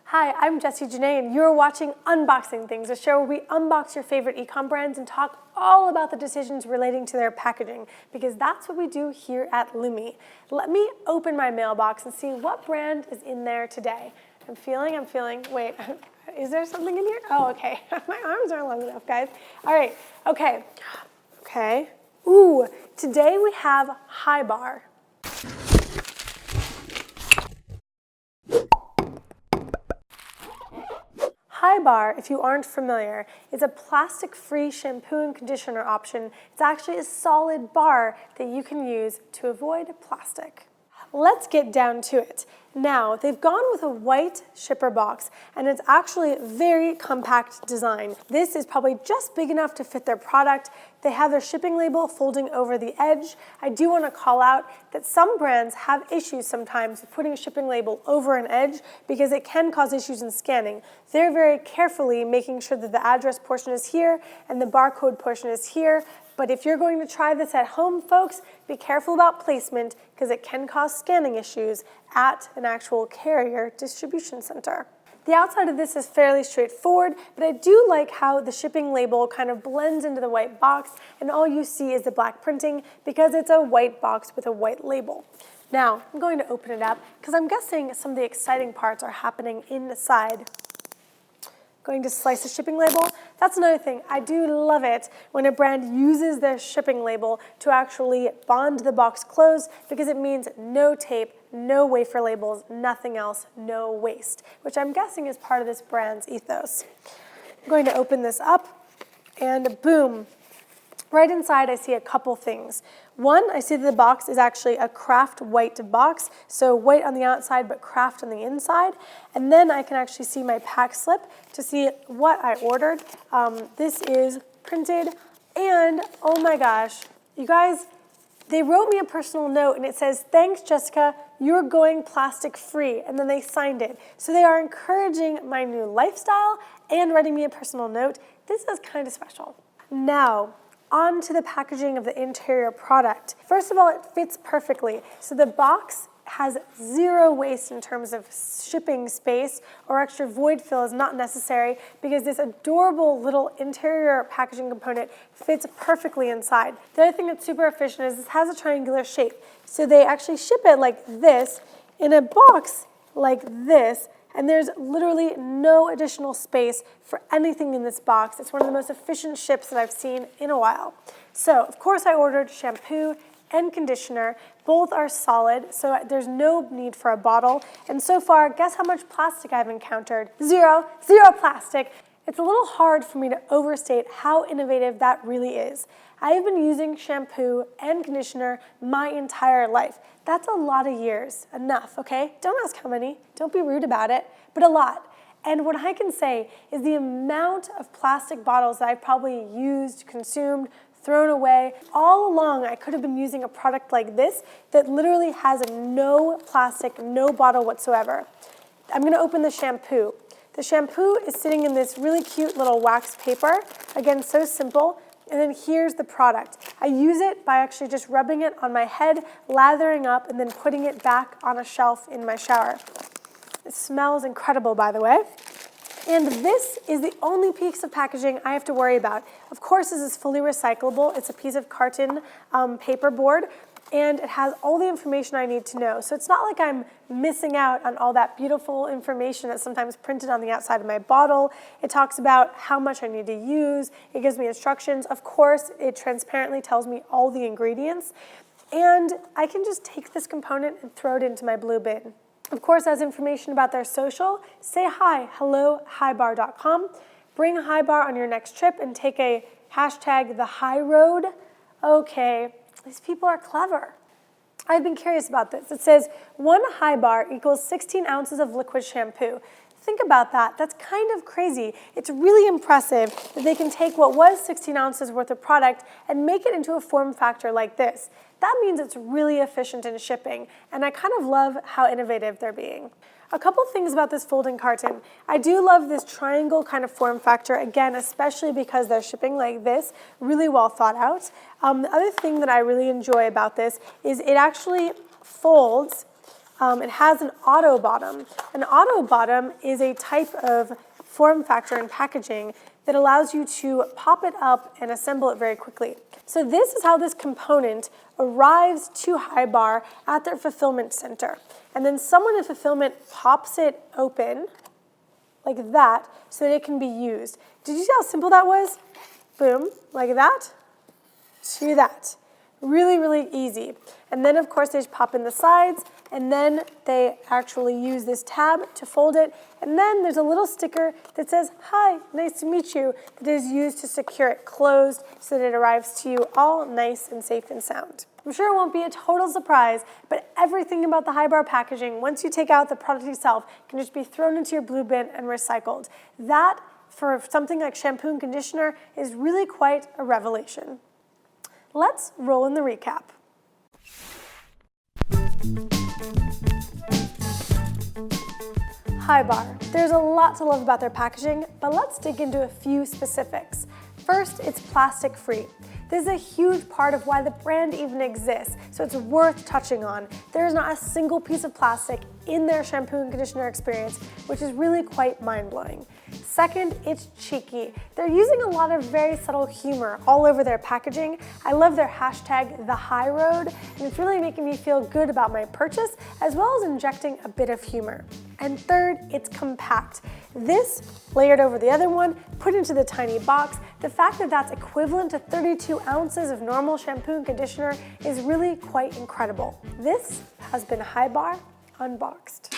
Hi, I'm Jessie Janae, and you're watching Unboxing Things, a show where we unbox your favorite e-com brands and talk all about the decisions relating to their packaging, because that's what we do here at Lumi. Let me open my mailbox and see what brand is in there today. I'm feeling, wait, is there something in here? Oh, okay, my arms aren't long enough, guys. All right, okay. Ooh, today we have HiBar. HiBar, if you aren't familiar, is a plastic-free shampoo and conditioner option. It's actually a solid bar that you can use to avoid plastic. Let's get down to it. Now, they've gone with a white shipper box, and it's actually a very compact design. This is probably just big enough to fit their product. They have their shipping label folding over the edge. I do want to call out that some brands have issues sometimes with putting a shipping label over an edge because it can cause issues in scanning. They're very carefully making sure that the address portion is here and the barcode portion is here. But if you're going to try this at home, folks, be careful about placement because it can cause scanning issues at an actual carrier distribution center. The outside of this is fairly straightforward, but I do like how the shipping label kind of blends into the white box and all you see is the black printing because it's a white box with a white label. Now, I'm going to open it up because I'm guessing some of the exciting parts are happening inside. Going to slice the shipping label. That's another thing. I do love it when a brand uses their shipping label to actually bond the box closed because it means no tape, no wafer labels, nothing else, no waste, which I'm guessing is part of this brand's ethos. I'm going to open this up and boom. Right inside, I see a couple things. One, I see that the box is actually a craft white box, so white on the outside but craft on the inside. And then I can actually see my pack slip to see what I ordered. This is printed, and oh my gosh, you guys, they wrote me a personal note and it says, "Thanks, Jessica, you're going plastic free," and then they signed it. So they are encouraging my new lifestyle and writing me a personal note. This is kind of special. Now, on to the packaging of the interior product. First of all, it fits perfectly. So the box has zero waste in terms of shipping space, or extra void fill is not necessary because this adorable little interior packaging component fits perfectly inside. The other thing that's super efficient is this has a triangular shape. So they actually ship it like this in a box like this, and there's literally no additional space for anything in this box. It's one of the most efficient ships that I've seen in a while. So, of course, I ordered shampoo and conditioner. Both are solid, so there's no need for a bottle. And so far, guess how much plastic I've encountered? Zero plastic. It's a little hard for me to overstate how innovative that really is. I have been using shampoo and conditioner my entire life. That's a lot of years. Enough, okay? Don't ask how many. Don't be rude about it, but a lot. And what I can say is the amount of plastic bottles that I've probably used, consumed, thrown away. All along, I could have been using a product like this that literally has no plastic, no bottle whatsoever. I'm gonna open the shampoo. The shampoo is sitting in this really cute little wax paper. Again, so simple. And then here's the product. I use it by actually just rubbing it on my head, lathering up, and then putting it back on a shelf in my shower. It smells incredible, by the way. And this is the only piece of packaging I have to worry about. Of course, this is fully recyclable. It's a piece of carton paperboard, and it has all the information I need to know. So it's not like I'm missing out on all that beautiful information that's sometimes printed on the outside of my bottle. It talks about how much I need to use. It gives me instructions. Of course, it transparently tells me all the ingredients. And I can just take this component and throw it into my blue bin. Of course, as information about their social, say hi, hello, hibar.com. Bring HiBar on your next trip and take a hashtag the high road. Okay, these people are clever. I've been curious about this. It says 1 HiBar equals 16 ounces of liquid shampoo. Think about that. That's kind of crazy. It's really impressive that they can take what was 16 ounces worth of product and make it into a form factor like this. That means it's really efficient in shipping, and I kind of love how innovative they're being. A couple things about this folding carton. I do love this triangle kind of form factor, again, especially because they're shipping like this, really well thought out. The other thing that I really enjoy about this is it actually folds It has an auto bottom. An auto bottom is a type of form factor in packaging that allows you to pop it up and assemble it very quickly. So this is how this component arrives to HiBar at their fulfillment center. And then someone in fulfillment pops it open like that so that it can be used. Did you see how simple that was? Boom, like that to that. Really, really easy. And then, of course, they just pop in the sides, and then they actually use this tab to fold it. And then there's a little sticker that says, "Hi, nice to meet you," that is used to secure it closed so that it arrives to you all nice and safe and sound. I'm sure it won't be a total surprise, but everything about the HiBar packaging, once you take out the product itself, can just be thrown into your blue bin and recycled. That, for something like shampoo and conditioner, is really quite a revelation. Let's roll in the recap. HiBar. There's a lot to love about their packaging, but let's dig into a few specifics. First, it's plastic free. This is a huge part of why the brand even exists, so it's worth touching on. There is not a single piece of plastic in their shampoo and conditioner experience, which is really quite mind-blowing. Second, it's cheeky. They're using a lot of very subtle humor all over their packaging. I love their hashtag, #TheHighRoad, and it's really making me feel good about my purchase, as well as injecting a bit of humor. And third, it's compact. This, layered over the other one, put into the tiny box, the fact that that's equivalent to 32 ounces of normal shampoo and conditioner is really quite incredible. This has been HiBar Unboxed.